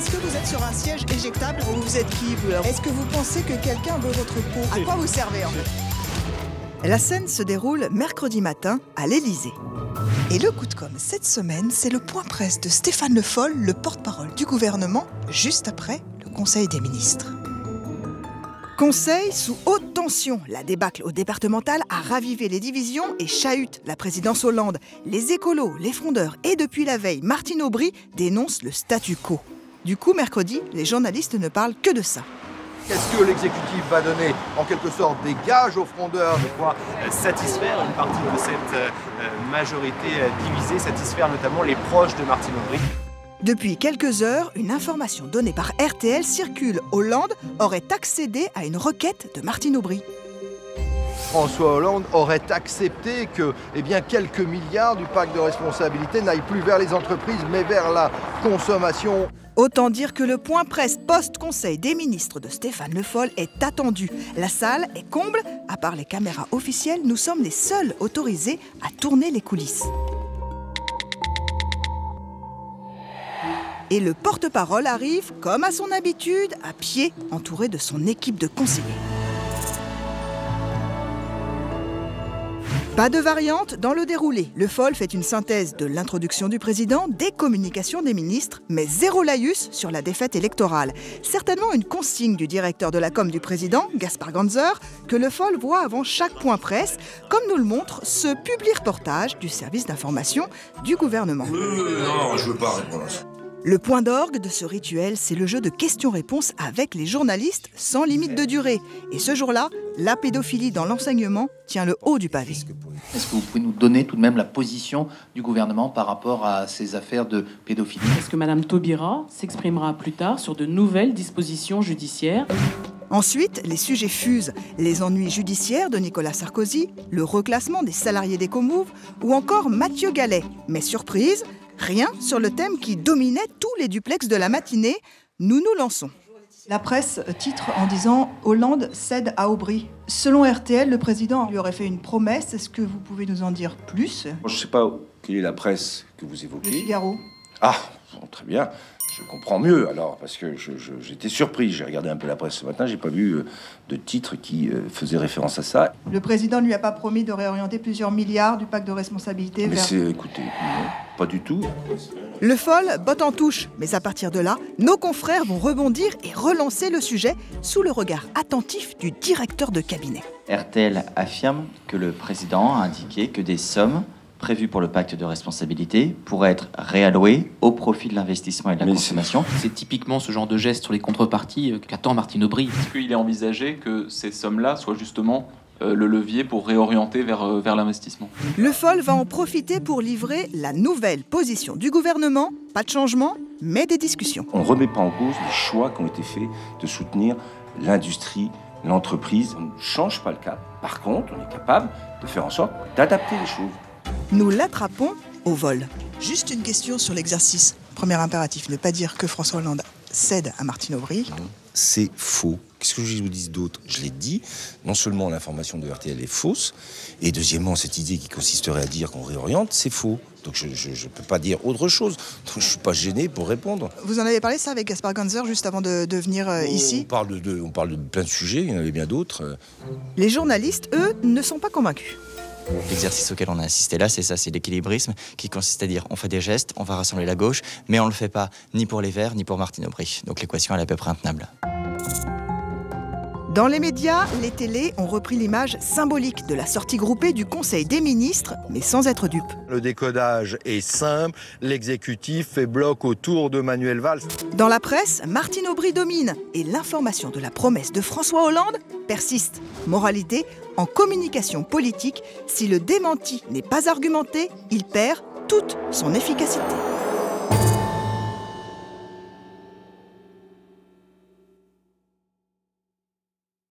est-ce que vous êtes sur un siège éjectable ou vous êtes qui, vous? Est-ce que vous pensez que quelqu'un veut votre peau? À quoi vous servez, en fait? La scène se déroule mercredi matin à l'Élysée. Et le coup de com' cette semaine, c'est le point presse de Stéphane Le Foll, le porte-parole du gouvernement, juste après le Conseil des ministres. Conseil sous haute tension. La débâcle au départemental a ravivé les divisions et chahute la présidence Hollande. Les écolos, les frondeurs et depuis la veille, Martine Aubry dénonce le statu quo. Du coup, mercredi, les journalistes ne parlent que de ça. Est-ce que l'exécutif va donner en quelque sorte des gages aux frondeurs de quoi satisfaire une partie de cette majorité divisée, satisfaire notamment les proches de Martine Aubry? Depuis quelques heures, une information donnée par RTL circule. Hollande aurait accédé à une requête de Martine Aubry. François Hollande aurait accepté que quelques milliards du pacte de responsabilité n'aillent plus vers les entreprises mais vers la consommation. Autant dire que le point presse post-conseil des ministres de Stéphane Le Foll est attendu. La salle est comble. À part les caméras officielles, nous sommes les seuls autorisés à tourner les coulisses. Et le porte-parole arrive, comme à son habitude, à pied, entouré de son équipe de conseillers. Pas de variante dans le déroulé. Le Foll fait une synthèse de l'introduction du président, des communications des ministres, mais zéro laïus sur la défaite électorale. Certainement une consigne du directeur de la com du président, Gaspard Ganzer, que Le Foll voit avant chaque point presse, comme nous le montre ce publi-reportage du service d'information du gouvernement. Non, je veux pas répondre à ça. Le point d'orgue de ce rituel, c'est le jeu de questions-réponses avec les journalistes sans limite de durée. Et ce jour-là, la pédophilie dans l'enseignement tient le haut du pavé. Est-ce que vous pouvez nous donner tout de même la position du gouvernement par rapport à ces affaires de pédophilie? Est-ce que Madame Taubira s'exprimera plus tard sur de nouvelles dispositions judiciaires? Ensuite, les sujets fusent. Les ennuis judiciaires de Nicolas Sarkozy, le reclassement des salariés d'Ecomove ou encore Mathieu Gallet. Mais surprise, rien sur le thème qui dominait tous les duplex de la matinée. Nous nous lançons. La presse titre en disant « Hollande cède à Aubry ». Selon RTL, le président lui aurait fait une promesse. Est-ce que vous pouvez nous en dire plus? Je ne sais pas quelle est la presse que vous évoquez. Le Figaro. Ah, bon, très bien. Je comprends mieux alors, parce que j'étais surpris. J'ai regardé un peu la presse ce matin, j'ai pas vu de titre qui faisait référence à ça. Le président ne lui a pas promis de réorienter plusieurs milliards du pacte de responsabilité mais vers... écoutez, non, pas du tout. Le Foll botte en touche, mais à partir de là, nos confrères vont rebondir et relancer le sujet sous le regard attentif du directeur de cabinet. RTL affirme que le président a indiqué que des sommes prévues pour le pacte de responsabilité pourraient être réallouées au profit de l'investissement et de la consommation. C'est typiquement ce genre de geste sur les contreparties qu'attend Martine Aubry. Est-ce qu'il est envisagé que ces sommes-là soient justement le levier pour réorienter vers l'investissement? Le Foll va en profiter pour livrer la nouvelle position du gouvernement. Pas de changement, mais des discussions. On ne remet pas en cause les choix qui ont été faits de soutenir l'industrie, l'entreprise. On ne change pas le cap. Par contre, on est capable de faire en sorte d'adapter les choses. Nous l'attrapons au vol. Juste une question sur l'exercice. Premier impératif, ne pas dire que François Hollande cède à Martine Aubry. C'est faux. Qu'est-ce que je vous dis d'autre? Je l'ai dit, non seulement l'information de RTL est fausse, et deuxièmement, cette idée qui consisterait à dire qu'on réoriente, c'est faux. Donc je ne peux pas dire autre chose. Donc je ne suis pas gêné pour répondre. Vous en avez parlé ça avec Gaspard Ganzer juste avant de venir ici? On parle de plein de sujets, il y en avait bien d'autres. Les journalistes, eux, ne sont pas convaincus. L'exercice auquel on a assisté là, c'est ça, c'est l'équilibrisme qui consiste à dire on fait des gestes, on va rassembler la gauche, mais on ne le fait pas ni pour les Verts ni pour Martine Aubry. Donc l'équation elle est à peu près intenable. Dans les médias, les télés ont repris l'image symbolique de la sortie groupée du Conseil des ministres, mais sans être dupe. Le décodage est simple, l'exécutif fait bloc autour de Manuel Valls. Dans la presse, Martine Aubry domine et l'information de la promesse de François Hollande persiste. Moralité, en communication politique, si le démenti n'est pas argumenté, il perd toute son efficacité.